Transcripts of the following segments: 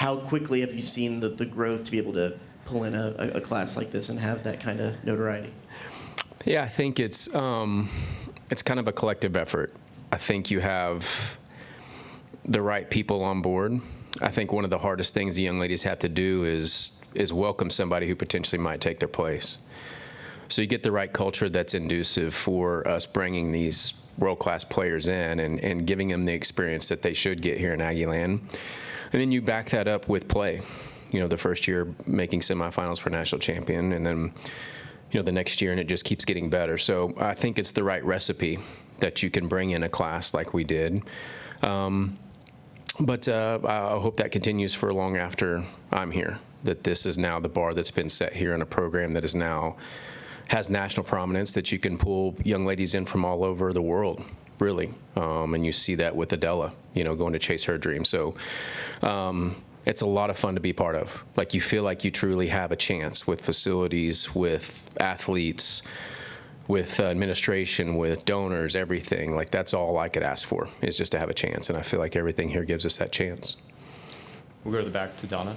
how quickly have you seen the growth to be able to pull in a class like this and have that kind of notoriety? Yeah, I think it's kind of a collective effort. I think you have the right people on board. I think one of the hardest things the young ladies have to do is welcome somebody who potentially might take their place. So you get the right culture that's conducive for us bringing these world-class players in and giving them the experience that they should get here in Aggieland. And then you back that up with play. You know, the first year making semifinals for national champion, and then, you know, the next year, and it just keeps getting better. So I think it's the right recipe that you can bring in a class like we did. But I hope that continues for long after I'm here, that this is now the bar that's been set here in a program that is now has national prominence, that you can pull young ladies in from all over the world, really. And you see that with Adela, you know, going to chase her dream. So it's a lot of fun to be part of. Like, you feel like you truly have a chance with facilities, with athletes, with administration, with donors, everything. Like, that's all I could ask for, is just to have a chance. And I feel like everything here gives us that chance. We'll go to the back to Donna.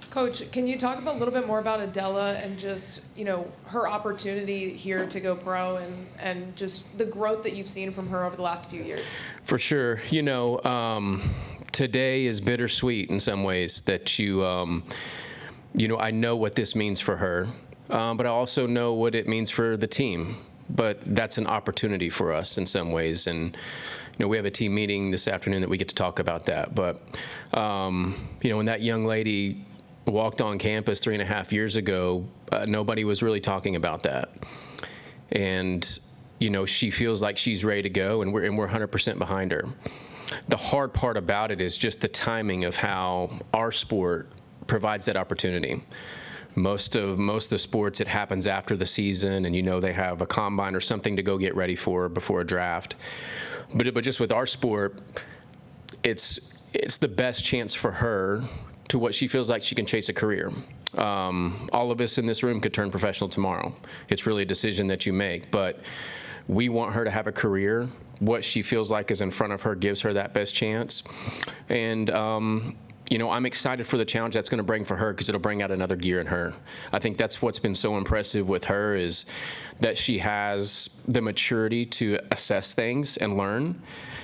Coach, can you talk a little bit more about Adela and just, you know, her opportunity here to go pro and just the growth that you've seen from her over the last few years? For sure. You know, today is bittersweet in some ways, that you know, I know what this means for her, but I also know what it means for the team. But that's an opportunity for us in some ways. And, you know, we have a team meeting this afternoon that we get to talk about that. But, you know, when that young lady walked on campus 3.5 years ago, nobody was really talking about that. And, you know, she feels like she's ready to go, and we're 100% behind her. The hard part about it is just the timing of how our sport provides that opportunity. Most of the sports, it happens after the season, and, you know, they have a combine or something to go get ready for before a draft. But just with our sport, it's the best chance for her to what she feels like she can chase a career. All of us in this room could turn professional tomorrow. It's really a decision that you make, but we want her to have a career. What she feels like is in front of her gives her that best chance. And, you know, I'm excited for the challenge that's going to bring for her, because it'll bring out another gear in her. I think that's what's been so impressive with her, is that she has the maturity to assess things and learn.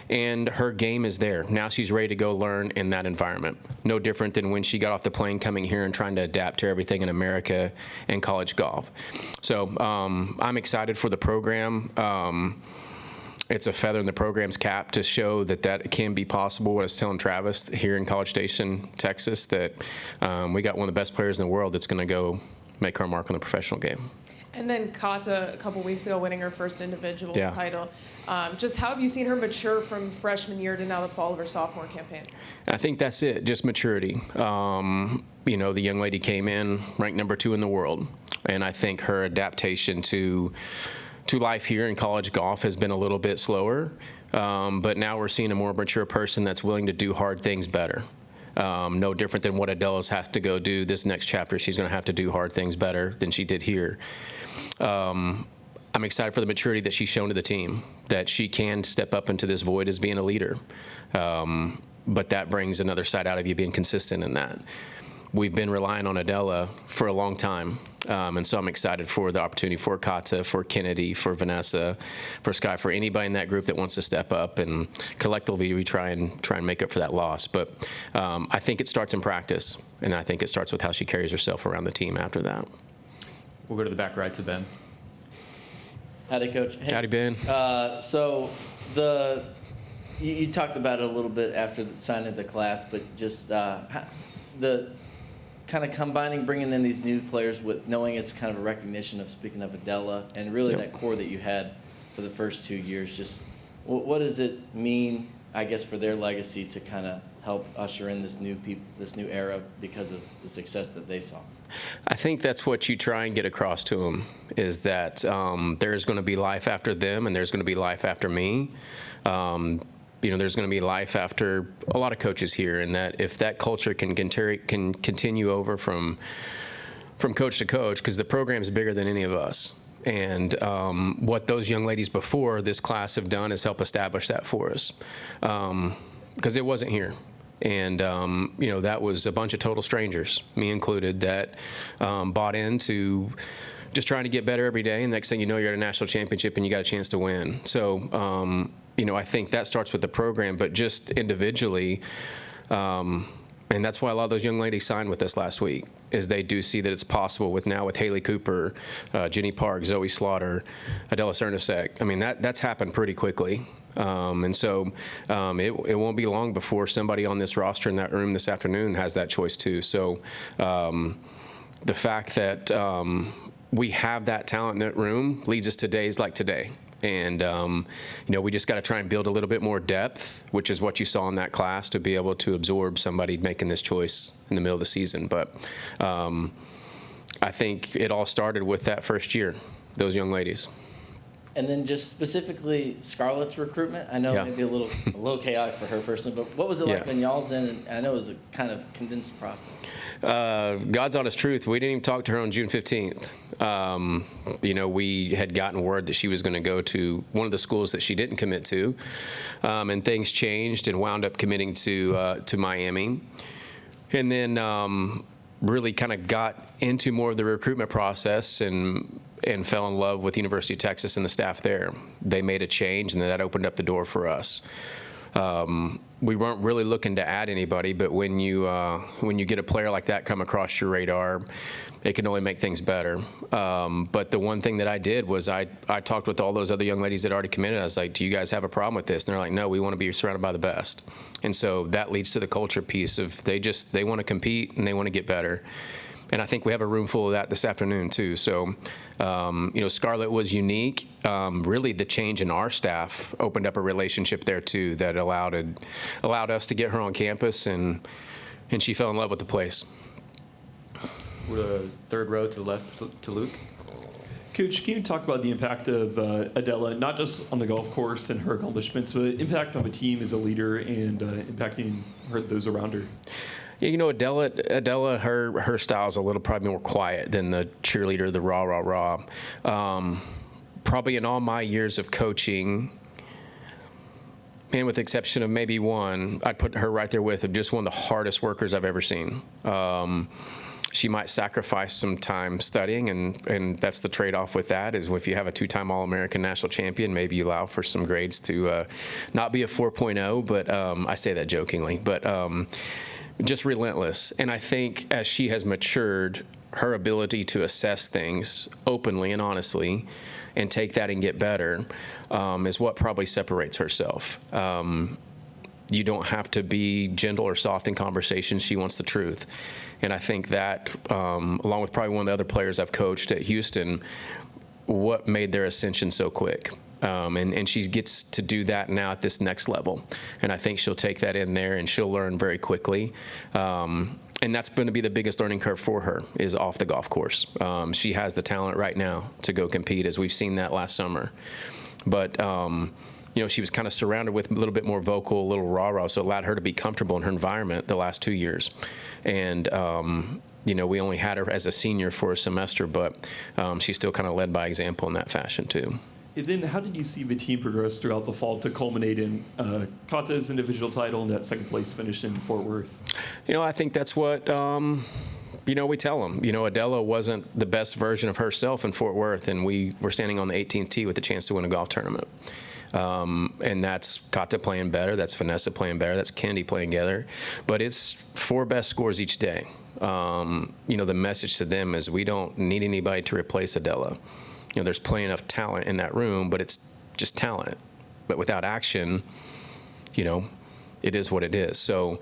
And her game is there. Now she's ready to go learn in that environment. No different than when she got off the plane coming here and trying to adapt to everything in America and college golf. So I'm excited for the program. It's a feather in the program's cap to show that that can be possible. I was telling Travis here in College Station, Texas, that we got one of the best players in the world that's going to go make her mark on the professional game. And then Kata, a couple weeks ago, winning her first individual Yeah. title. Just how have you seen her mature from freshman year to now the fall of her sophomore campaign? I think that's it, just maturity. You know, the young lady came in ranked number 2 in the world, and I think her adaptation to life here in college golf has been a little bit slower, but now we're seeing a more mature person that's willing to do hard things better. No different than what Adela's has to go do this next chapter. She's going to have to do hard things better than she did here. I'm excited for the maturity that she's shown to the team, that she can step up into this void as being a leader. But that brings another side out of you being consistent in that. We've been relying on Adela for a long time, and so I'm excited for the opportunity for Kata, for Kennedy, for Vanessa, for Sky, for anybody in that group that wants to step up, and collectively we try and make up for that loss. But I think it starts in practice, and I think it starts with how she carries herself around the team after that. We'll go to the back right to Ben. Howdy, Coach. Hey, Howdy, Ben. So you talked about it a little bit after signing the class, but just the kind of combining, bringing in these new players with knowing it's kind of a recognition of, speaking of Adela, and really that core that you had for the first 2 years. Just what does it mean, I guess, for their legacy to kind of help usher in this new era because of the success that they saw? I think that's what you try and get across to them, is that there's going to be life after them, and there's going to be life after me. You know, there's going to be life after a lot of coaches here, and that if that culture can continue over from coach to coach, because the program is bigger than any of us. And what those young ladies before this class have done is help establish that for us, because it wasn't here. And, that was a bunch of total strangers, me included, that bought into just trying to get better every day. And next thing you know, you're at a national championship and you got a chance to win. So, I think that starts with the program, but just individually, and that's why a lot of those young ladies signed with us last week, is they do see that it's possible with Haley Cooper, Jenny Park, Zoe Slaughter, Adela Cernasek. I mean, that's happened pretty quickly. And so it won't be long before somebody on this roster in that room this afternoon has that choice too. So the fact that we have that talent in that room leads us to days like today. And, we just got to try and build a little bit more depth, which is what you saw in that class, to be able to absorb somebody making this choice in the middle of the season. But I think it all started with that first year, those young ladies. And then just specifically Scarlett's recruitment, I know Yeah. maybe a little chaotic for her personally, but what was it like Yeah. when y'all's in? And I know it was a kind of condensed process. God's honest truth, we didn't even talk to her on June 15th. We had gotten word that she was going to go to one of the schools that she didn't commit to, and things changed and wound up committing to Miami. And then really kind of got into more of the recruitment process and fell in love with the University of Texas and the staff there. They made a change, and then that opened up the door for us. We weren't really looking to add anybody, but when you get a player like that come across your radar, it can only make things better. But the one thing that I did was I talked with all those other young ladies that already committed. I was like, do you guys have a problem with this? And they're like, no, we want to be surrounded by the best. And so that leads to the culture piece of they want to compete and they want to get better. And I think we have a room full of that this afternoon too. So, Scarlett was unique. Really, the change in our staff opened up a relationship there too that allowed us to get her on campus, and she fell in love with the place. We're the third row to the left to Luke. Coach, can you talk about the impact of Adela, not just on the golf course and her accomplishments, but impact on the team as a leader and impacting those around her? Yeah, Adela, her style's a little probably more quiet than the cheerleader, the rah, rah, rah. Probably in all my years of coaching, and with the exception of maybe one, I'd put her right there with just one of the hardest workers I've ever seen. She might sacrifice some time studying, and that's the trade-off with that, is if you have a two-time All-American national champion, maybe you allow for some grades to not be a 4.0, but I say that jokingly. But just relentless. And I think as she has matured, her ability to assess things openly and honestly and take that and get better is what probably separates herself. You don't have to be gentle or soft in conversations. She wants the truth. And I think that, along with probably one of the other players I've coached at Houston, what made their ascension so quick. And she gets to do that now at this next level. And I think she'll take that in there and she'll learn very quickly. And that's going to be the biggest learning curve for her, is off the golf course. She has the talent right now to go compete, as we've seen that last summer. But, she was kind of surrounded with a little bit more vocal, a little rah-rah, so it allowed her to be comfortable in her environment the last 2 years. And, we only had her as a senior for a semester, but she still kind of led by example in that fashion too. And then how did you see the team progress throughout the fall to culminate in Kata's individual title and that second place finish in Fort Worth? I think that's what, we tell them. Adela wasn't the best version of herself in Fort Worth, and we were standing on the 18th tee with a chance to win a golf tournament. And that's Kata playing better, that's Vanessa playing better, that's Kendi playing together. But it's 4 best scores each day. The message to them is we don't need anybody to replace Adela. There's plenty enough talent in that room, but it's just talent. But without action, it is what it is. So,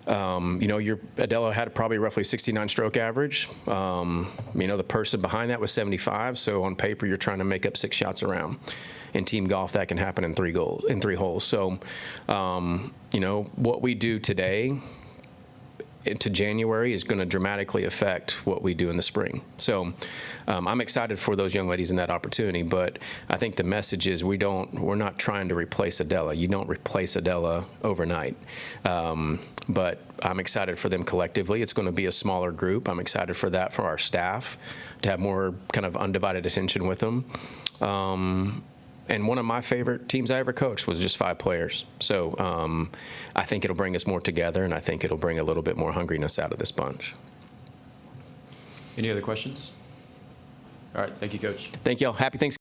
your Adela had probably roughly 69 stroke average. The person behind that was 75. So on paper, you're trying to make up 6 shots around. In team golf, that can happen in 3 holes. So, what we do today into January is going to dramatically affect what we do in the spring. So I'm excited for those young ladies in that opportunity, but I think the message is we're not trying to replace Adela. You don't replace Adela overnight. But I'm excited for them collectively. It's going to be a smaller group. I'm excited for that, for our staff, to have more kind of undivided attention with them. And one of my favorite teams I ever coached was just 5 players. So I think it'll bring us more together, and I think it'll bring a little bit more hungriness out of this bunch. Any other questions? All right, thank you, Coach. Thank y'all. Happy Thanksgiving.